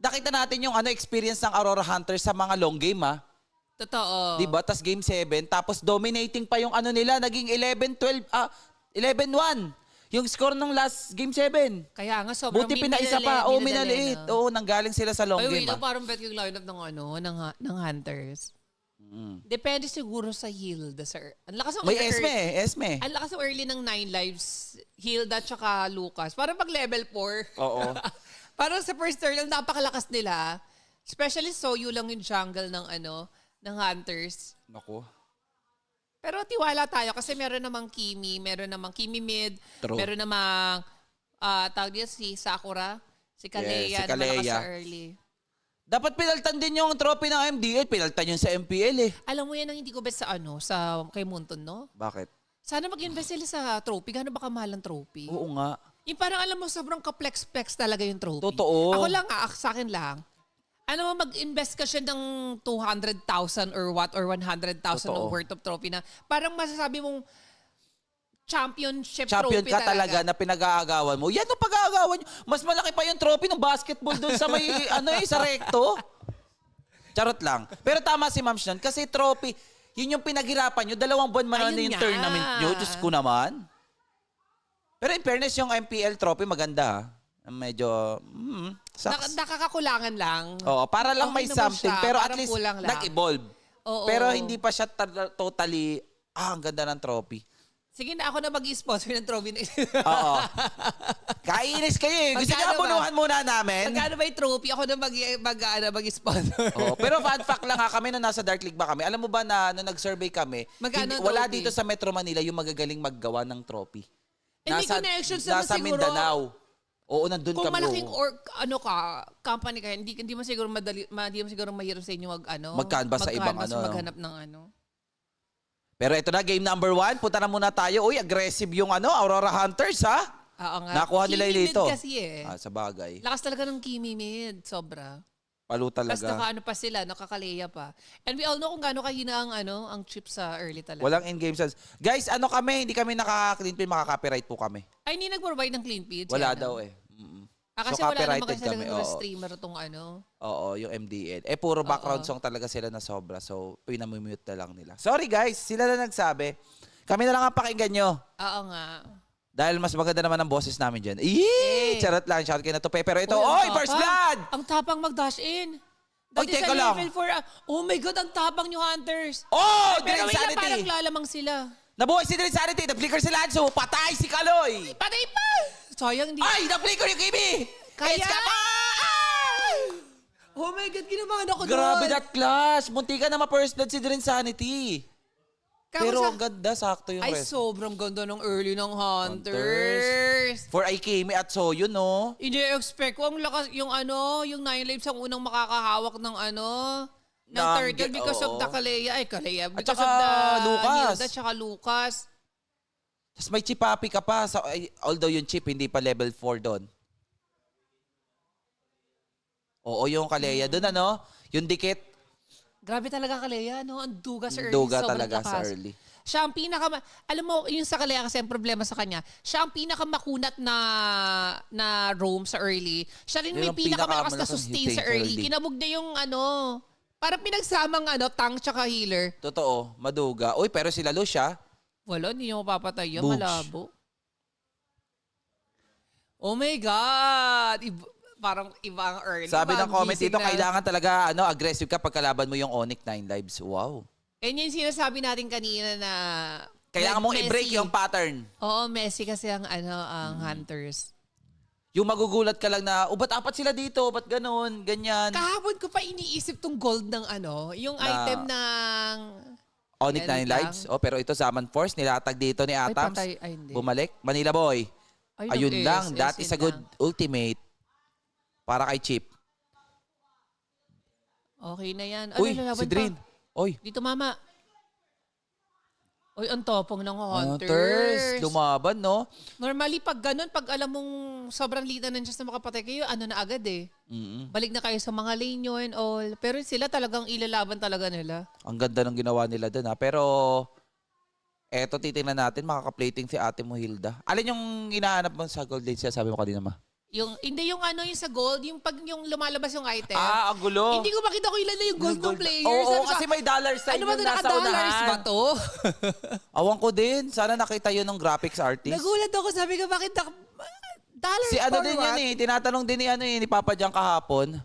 nakita natin yung experience ng Aurora Hunters sa mga long game, ha? Totoo. Diba? Tas game 7, tapos dominating pa yung nila, naging 11-12, 11-1. Yung score ng last game 7. Kaya nga, sobrang Buti pinaisa pa. Oo, minaliit. No? Oo, nanggaling sila sa long Ay, game. wait, parang bet yung lineup ng, ng Hunters. Depende siguro sa Hilda, sir. Ang lakas ng May Esme. Ang lakas ng early ng 9 lives, Hilda tsaka Lucas. Parang pag level 4. Oo. Parang sa first turn, napakalakas nila. Especially Soyu lang yung jungle ng ng Hunters. Naku. Pero tiwala tayo kasi meron namang Kimi mid, True. meron namang tawag dito si Sakura, si Kalea, si na malakas Kalea. sa early. Dapat pinaltan din yung trophy ng MDL. Pinaltan yun sa MPL eh. Alam mo yan ang hindi ko bet sa sa kay Munton, no? Bakit? Sana mag-invest sila sa trophy. Gano'n ba kamahal ang trophy? Oo nga. Yung parang alam mo, sobrang kaplex-plex talaga yung trophy. Totoo. Ako lang, sa akin lang. Ano mo, mag-invest ka siya ng 200,000 or what, or 100,000 Totoo. worth of trophy na parang masasabi mong champion Champion trophy ka talaga na pinag-aagawan mo. Yan ang pag-aagawan nyo. Mas malaki pa yung trophy ng basketball doon sa may, sa recto. Charot lang. Pero tama si Ma'am Shan, kasi trophy, yun yung pinaghirapan nyo. 2 buwan man na Ayun yung nga. tournament nyo. Diyos ko naman. Pero in fairness, yung MPL trophy maganda. Medyo, sucks. Nakakakulangan lang. Oo, para lang Okay may naman something. siya, Pero at parang least, kulang lang. nag-evolve. Oo. Pero hindi pa siya totally, ang ganda ng trophy. Sige na, ako na mag-sponsor ng trophy na Oo. Kainis kayo eh. Gusto niyo Magkano ba? abunuhan muna namin? Magkano ba yung trophy? Ako na mag-sponsor. Oo, pero fun fact lang kami nung nasa Dark League ba kami. Alam mo ba na nung nag-survey kami, Magkano ang wala trophy? dito sa Metro Manila yung magagaling maggawa ng trophy. May connections naman nasa siguro. Mindanao. Oo, nandun Kung kami. malaking oo. company ka, hindi mo siguro hindi mo siguro mahirap sa inyo Mag-canvas sa ibang maghanap ng Pero ito na, game number 1. Punta na muna tayo. Uy, aggressive yung Aurora Hunters, ha? Oo nga. Nakuha nila Kimi dito. mid kasi eh. Sa bagay. Lakas talaga ng Kimi mid. Sobra. Palo talaga. Tapos pa sila, nakakaleya pa. And we all know kung gaano kahina ang chip sa early talaga. Walang in-game sense. Guys, kami, hindi kami nakaka-clean pin, makaka-copyright po kami. Ay, hindi nag-provide ng clean feed. Wala daw eh. Kasi So, wala naman copyrighted kasi kami, talagang oo. streamer itong Oo, yung MDL. Puro background song talaga sila na sobra. So, pinamumute na lang nila. Sorry guys, sila na nagsabi. Kami na lang ang pakinggan nyo. Oo nga. Dahil mas maganda naman ang boses namin dyan. Eee! Charot lang, shout kayo na to. Pero ito, Uy, First Blood! Ang tapang mag-dash in. Oy, Dati teka sa lang. level 4, oh my God, ang tapang nyo Hunters. Oh! Pero Dream wala, Sanity! parang lalamang sila. Nabuhay si Dream Sanity. Na-flicker si Lanzo. Patay si Kaloy. Patay pa! Sayang, hindi. Ay! Na-flicker yung Kimi! Kaya? Escapa! Oh my God, ginabahan ako doon. Grabe that clash. Munti ka na ma-first blood si Dream Sanity. Pero ang ganda, sakto yung Ay, rest. sobrang ganda ng early ng Hunters. For Aikimi at Soyo, no? Hindi-expect ko ang lakas, yung 9 lives ang unang makakahawak ng ng turtle because of the Kalea. Ay, Kalea. Because saka of the Lucas. Hilda, tsaka Lucas. Tapos may chipapi ka pa. Although yung chip, hindi pa level 4 doon. Oo, yung Kalea doon, yung dikit. Grabe talaga Kalea, no? Ang duga sa early. Duga sobrang talaga lakas. sa early. Siya ang alam mo, yung sa Kalea kasi ang problema sa kanya, siya ang pinakamakunat na roam sa early. Siya rin may Yung pinakamalakas na pinakamalakas sustain yung sa early. early. Kinabog na yung parang pinagsamang tank tsaka healer. Totoo, maduga. Uy, pero sila Lucia, Wala, hindi niyo mapapatay yan. Boosh. Malabo. Oh my God! Parang ibang early. sabi ng comment Gising dito, na. kailangan talaga aggressive ka pag kalaban mo yung Onyx 9 lives. Wow. And yun sinasabi natin kanina na Kailangan mong Messi. i-break yung pattern. Oo, Messi kasi ang Hunters. Yung magugulat ka lang na, ba't apat sila dito? Ba't ganun? Ganyan. Kahapon ko pa iniisip tong gold ng yung item ng... Onyx 9 Yan lives. lang. Oh, pero ito Summon Force, nilatag dito ni Atams. patay. Ay, hindi. Bumalik. Manila Boy. Ay, Ayun nag-AS, lang. That is a good lang. ultimate. Para kay Chip. Okay na yan. Uy, lalaban si Drin. pa. Oy. Dito, mama. Uy, ang topong ng Hunters. Hunters. Lumaban, no? Normally, pag ganun, pag alam mong sobrang lita ng Diyos na makapatay kayo, na agad eh. Balik na kayo sa mga lane nyo and all. Pero sila talagang ilalaban talaga nila. Ang ganda ng ginawa nila dun, ha? Pero, eto, titingnan natin, makaka-plating si ate mo, Hilda. Alin yung inaanap mo sa Gold Lane siya, sabi mo kanina, ma? Hindi yung ano, yung sa gold, yung pag yung lumalabas yung item. Ah, ang gulo. Hindi ko makita kung ilan na yung gold ng players. Oo, Sabi ko, kasi may dollar sign ano ba yung ito, nasa naka-dollars unahan. ba to? Awan ko din. Sana nakita yun ng graphics artist. Nagulat ako, sabi ko, bakit dollars Si ano for din what? yun tinatanong din ni Papa Jang kahapon.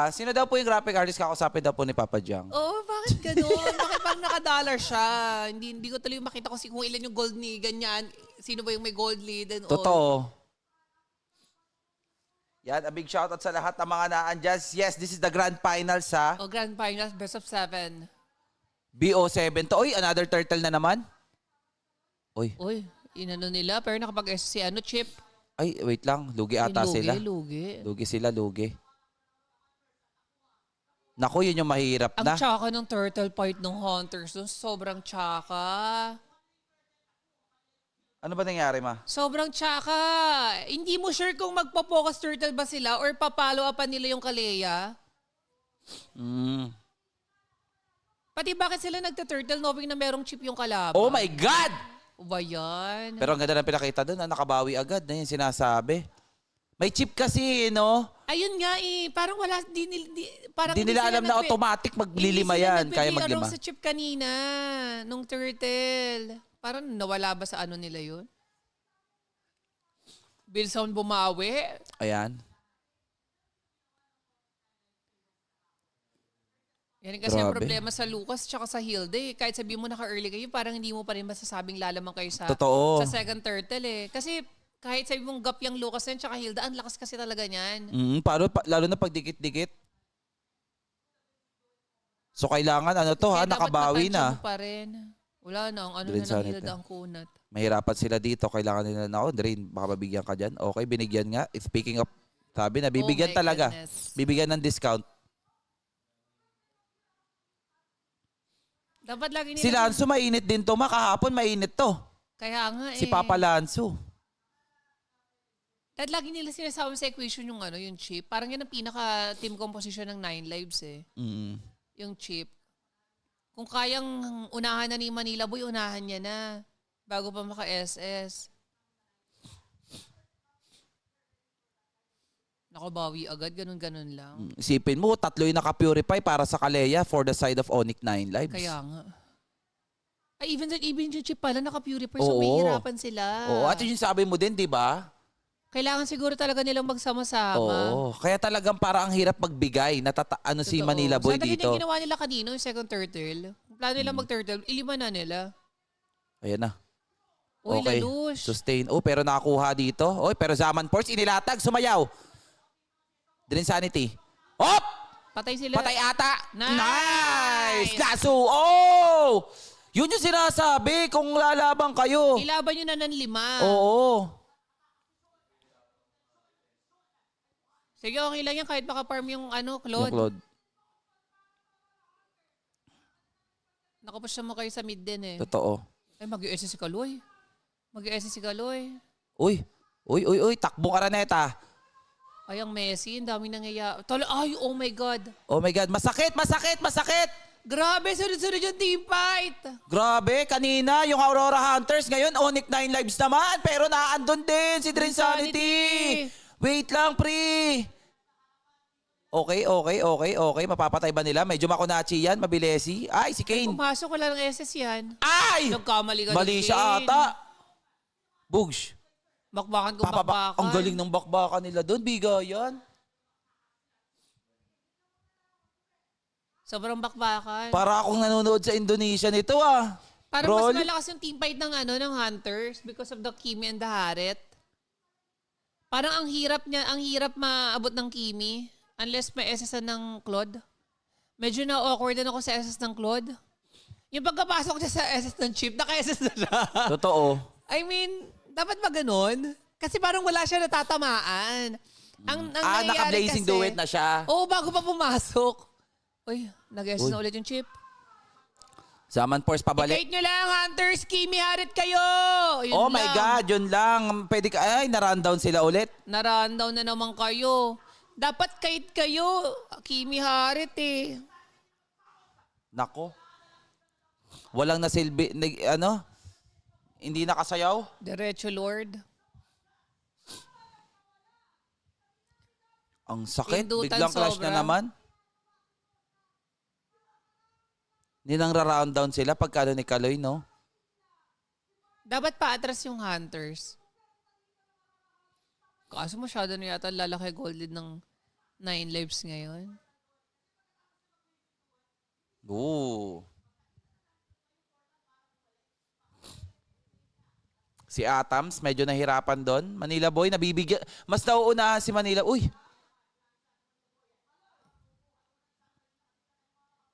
Sino daw po yung graphic artist kakausapin daw po ni Papa Jang? Oo, bakit ganun? Bakit parang naka-dollar siya? Hindi ko tuloy makita kung ilan yung gold ni ganyan. Sino ba yung may gold lead and all. Totoo. Yan, a big shoutout sa lahat ng mga naandyan. Yes, this is the grand finals sa O, Grand Finals, best of 7. BO7 to. Uy, another turtle na naman. Uy, Uy, inano nila, pero nakapag-S si Chip. ay, wait lang. Lugi ata sila. Lugi. Lugi sila, lugi. Naku, yun yung mahirap Ang na. tsaka ng turtle part ng Hunters doon, sobrang tsaka. Ano ba nangyari, ma? Sobrang tsaka. Hindi mo sure kung magpo-focus turtle ba sila or papalo upan nila yung Kalea. Pati bakit sila nagta-turtle knowing na merong chip yung kalaban? Oh my God! O ba yan? Pero ang ganda ng pinakita doon, nakabawi agad na yung sinasabi. May chip kasi, no? Ayun nga parang wala, parang Di nila sila alam na automatic maglilima hindi sila yan. Kaya maglima. sa chip kanina, nung turtle. Parang nawala ba sa ano nila yun? Bilson bumawi. Ayan. Yan kasi ang Grabe. problema sa Lucas tsaka sa Hilde. Kahit sabihin mo naka-early kayo, parang hindi mo pa rin masasabing lalaman kayo sa, Totoo. sa second turtle eh. Kasi kahit sabi mong gap yung Lucas na yun tsaka Hilda, ang lakas kasi talaga niyan. Lalo na pag dikit-dikit. So kailangan Kaya dapat nakabawi matansya na. mo pa rin. Wala na, ang ano Drain na ng sanity. Hilda ang kunat. Mahirapan sila dito. Kailangan nila na, Drain, baka mabigyan ka dyan. Okay, binigyan nga. Speaking of, sabi na, bibigyan Oh my talaga. goodness. Bibigyan ng discount. Dapat lagi nila. Si Lanzo mainit din to. Makahapon mainit to. Kaya nga Si Papa Lanzo. At lagi nila sinasama sa equation yung yung chip. Parang yan ang pinaka-team composition ng 9 Lives eh. Yung chip. Kung kayang unahan na ni Manila Boy, unahan niya na. Bago pa maka-SS. Nakabawi agad, ganun-ganun lang. Isipin mo, 3 yung naka-purify para sa Kalea for the side of Onyx 9 Lives. Kaya nga. Ay, even yung chip pala, naka-purify. So, Oo. may hirapan sila. Oo, at yun yung sabi mo din, di ba? Kailangan siguro talaga nilang magsama-sama. Oo. Kaya talagang para ang hirap magbigay. Si Totoo. Manila Boy Sana dito. yung ginawa nila kanino, yung second turtle. Kung plano nila mag-turtle, ilima na nila. Ayan na. Uy, Okay. lalush. Sustain. Oh, pero nakakuha dito. Oy, pero Zaman Force, inilatag, sumayaw. Drain Sanity. Hop! Patay sila. Patay ata. Nice! Kaso, oh! Yun yung sinasabi kung lalaban kayo. Ilaban nyo na ng 5. Oo. Sige, okay lang yan kahit maka-farm yung Claude. Yung Claude. Nakapush mo kayo sa mid din eh. Totoo. Ay, mag-i-SS si Kaloy. Mag-i-SS si Kaloy. Uy. Takbo ka Raneta. Ay, ang Messi, ang daming nangyayari. Ay, oh my God. Oh my God, masakit! Grabe, sunod-sunod yung team fight. Grabe, kanina yung Aurora Hunters, ngayon Onyx 9 Lives naman, pero naandun din si Drain Sanity. Wait lang, pre. Okay. Mapapatay ba nila? Medyo Makunachi yan, mabilisi. Ay, si Kane. Pumasok wala ng SS yan. Ay! Nagkamali ka Mali ng siya Kane. ata. Bugs. Bakbakan kung bakbakan. Ang galing ng bakbakan nila doon, bigayan. Sobrang bakbakan. Para akong nanonood sa Indonesia nito ah. Parang Roll. mas malakas yung team fight ng ng Hunters because of the Kimi and the Haret. Parang ang hirap maabot ng Kimi unless may SS ng Claude. Medyo na-awkward din ako sa SS ng Claude. Yung pagkapasok niya sa SS ng Chip, naka-SS na siya. Totoo. I mean, dapat ba ganun? Kasi parang wala siya natatamaan. Ang nangyayari Naka-blazing kasi, duet na siya. Oo, bago pa pumasok. Uy, nag-SS Uy. na ulit yung Chip. Zaman Force pabalik. I-rate nyo lang, Hunters, Kimi, Haret kayo! Yun Oh my lang. God, yun lang. Pwede ka, na-rundown sila ulit. Na-rundown na naman kayo. Dapat kahit kayo, Kimi, Haret eh. Nako. Walang nasilbi, hindi nakasayaw. Diretso, Lord. Ang sakit. Pindutan Biglang clash sobra. na naman. Hindi nang ra-round down sila pagkano ni Kaloy, no? Dapat paatras yung Hunters. Kaso masyado na yata lalaki golden ng 9 lives ngayon. Oo. Si Atams, medyo nahirapan doon. Manila Boy, nabibigyan. Mas nauunahan si Manila. Uy,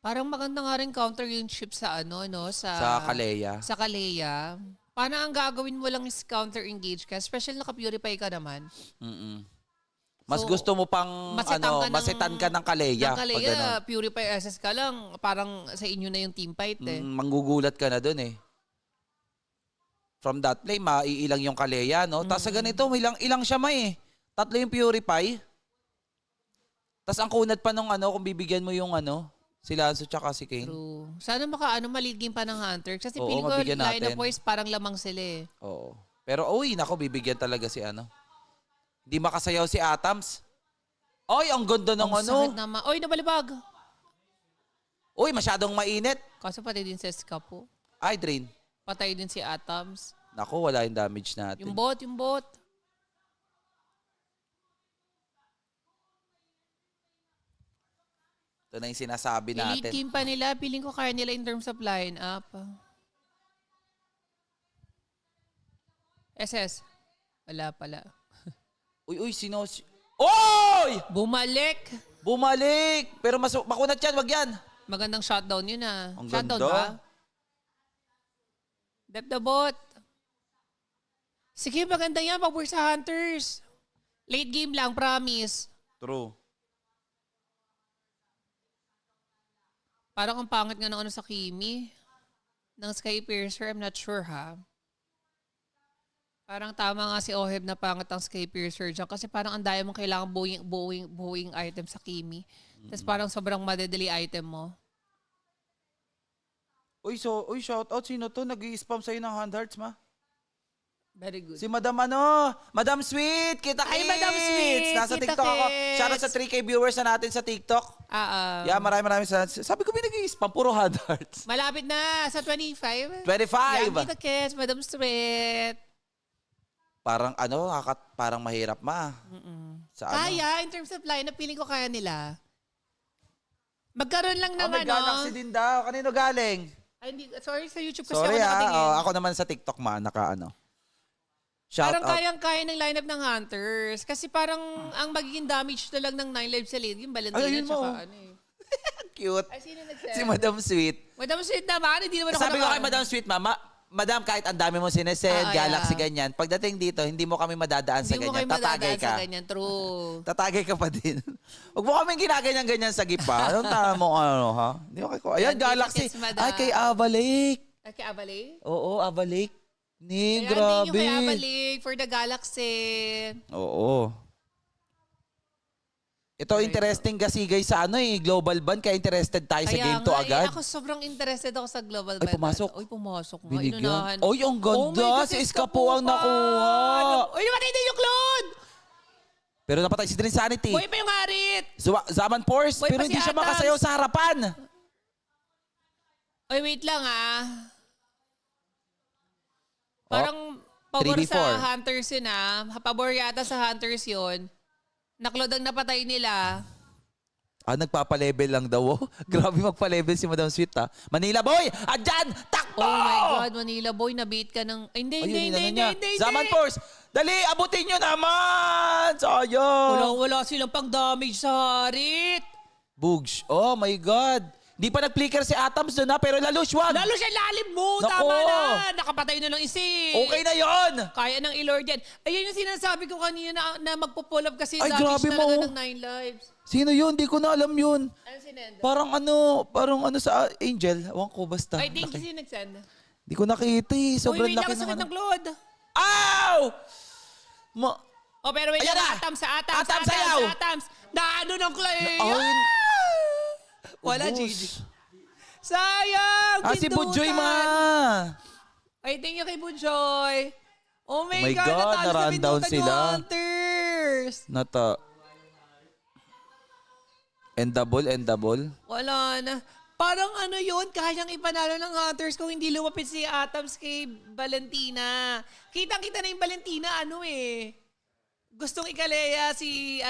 Parang maganda nga rin counter yung chip sa ano, no? sa Kalea. Sa Kalea. Parang ang gagawin mo lang is counter engage ka. Special naka-purify ka naman. Mm-mm. Mas So, gusto mo pang masitan ka ng Kalea. Ng Kalea, purify SS ka lang. Parang sa inyo na yung team fight eh. Manggugulat ka na doon eh. From that play, maiilang yung Kalea, no? Tapos sa ganito, ilang siya may eh. 3 yung purify. Tapos ang kunat pa nung kung bibigyan mo yung si Lanzo tsaka si Kane. True. Sana maliging pa ng Hunter. Kasi Oo, feeling ko mabigyan line natin. up wise parang lamang sila eh. Oo. Pero nako, bibigyan talaga si Hindi makasayaw si Atams. Oy, ang ganda ng Ang sakit naman. Oy, nabalibag. Uy, masyadong mainit. Kaso patay din si Escapo. Ay, drain. Patay din si Atoms. Nako, wala yung damage natin. Yung bot. Ito na yung sinasabi Elite natin. team pa nila. Feeling ko kaya nila in terms of line-up. SS. Wala pala. Uy, sino? Oy! Bumalik! Bumalik! Pero makunat yan, wag yan. Magandang shutdown yun ah. Ang Shutdown ganda. ba? Dep the bot. Sige, maganda yan. Pag we're sa Hunters. Late game lang, promise. True. Parang ang pangit nga ng sa Kimi. Ng Sky Piercer, I'm not sure ha. Parang tama nga si Oheb na pangit ang Sky Piercer dyan. Kasi parang ang daya mong kailangan buwing item sa Kimi. Tapos parang sobrang madadali item mo. Uy, shout out. Sino to? Nag-i-spam sa'yo ng 100 hearts, ma? Very good. Si Madam Madam Sweet! Kita Ay, Kits! Madam Sweet! Nasa Kita TikTok ako. Kits! Shoutout sa 3K viewers na natin sa TikTok. Yeah, maraming salamat. Sabi ko, nag-i-spam. Puro 100 hearts. Malapit na sa 25. 25! Yan, kita kids, Madam Sweet. Parang parang mahirap, ma. Sa Kaya, in terms of lineup, feeling ko kaya nila. Magkaroon lang ng may Galaxy din daw. Kanino galing? Ay, hindi, sorry, sa YouTube kasi Sorry ako nakatingin. ako naman sa TikTok, ma. Shout Parang out. kayang-kaya ng lineup ng Hunters. Kasi parang ang magiging damage na lang ng 9 lives sa lead, yung Valentina Ay, yun mo. tsaka ano eh. Cute. Ay, sino nag-send? Si Madam Sweet. Madam Sweet naman, hindi naman ako Sabi ko kay Madam Sweet, mama, Madam, kahit ang dami mo sinesend, Galaxy, ganyan, pagdating dito, hindi mo kami madadaan sa Hindi mo ganyan. kayo Tatagay madadaan ka. sa ganyan, true. Tatagay ka pa din. Huwag mo kaming ginaganyan-ganyan sa gipa. Anong tama mo, ha? Hindi okay ko. Ayan, Yan, Galaxy. Kiss, Madam. Ay, kay Avalake. Ay, kay Abale? Oo, Avalake. Ayan, Grabe. thank you kay Abale for the Galaxy. Oo. Ito, interesting kasi guys sa Global Ban. Kaya interested tayo sa Game 2 agad. Ako sobrang interested ako sa Global Ay, Ban. pumasok. Ay, pumasok nga. Binigyan. Inunahan. Oy, ang Oh my ganda. God, Si Escapo ang nakuha. Uy, namatay din yung Claude! Pero napatay si Insanity. Buhay pa yung Harit! Zaman Force, Buhay pero pa hindi si siya Atams. makasayaw sa harapan. Uy, wait lang Parang pabor 3v4. sa Hunters yun Pabor yata sa Hunters yun. Naklod ang napatay nila. Nagpapa-level lang daw. Grabe magpa-level si Madam Sweet, ha. Manila Boy! Andyan! Takbo! Oh my God, Manila Boy, nabait ka ng... Ay, hindi. Zaman Force! Dali, abutin nyo naman! Sayang! Wala silang pang damage sa Harit. Bugs. Oh my God. Di pa nag-flicker si Atoms doon, ha. Pero lalo siya. Lalo siya lalim mo. Nako. Tama na. Nakapatay na ng isi. Okay na yon. Kaya ng Ilord yan. Ayun yung sinasabi ko kanina na magpo-pull up kasi Ay, damage grabe talaga mo. ng 9 lives. Sino yun? Di ko na alam yun. Ano sinend? Parang sa Angel. Ewan ko, basta. Ay, thank you, sino nag-send? Di ko nakita eh. Sobrang Uy, wait laki lang, sakit ng ng Claude. Ow! Oh, pero wait Ayan lang, na! Atams. Atams, sayaw! Atams. Naano ng Clay. Ay, Wala, ubos. GG. Sayang! Si pindutan. Budjoy, ma! Ay, thank you kay Budjoy. Oh my my God, God, natalo sa na-rundown pindutan sila. yung Hunters. Nata. Endable. Wala na. Parang ano yun, kayang ipanalo ng Hunters kung hindi lumapit si Atoms kay Valentina. Kitang-kita na yung Valentina, gustong ikaleya si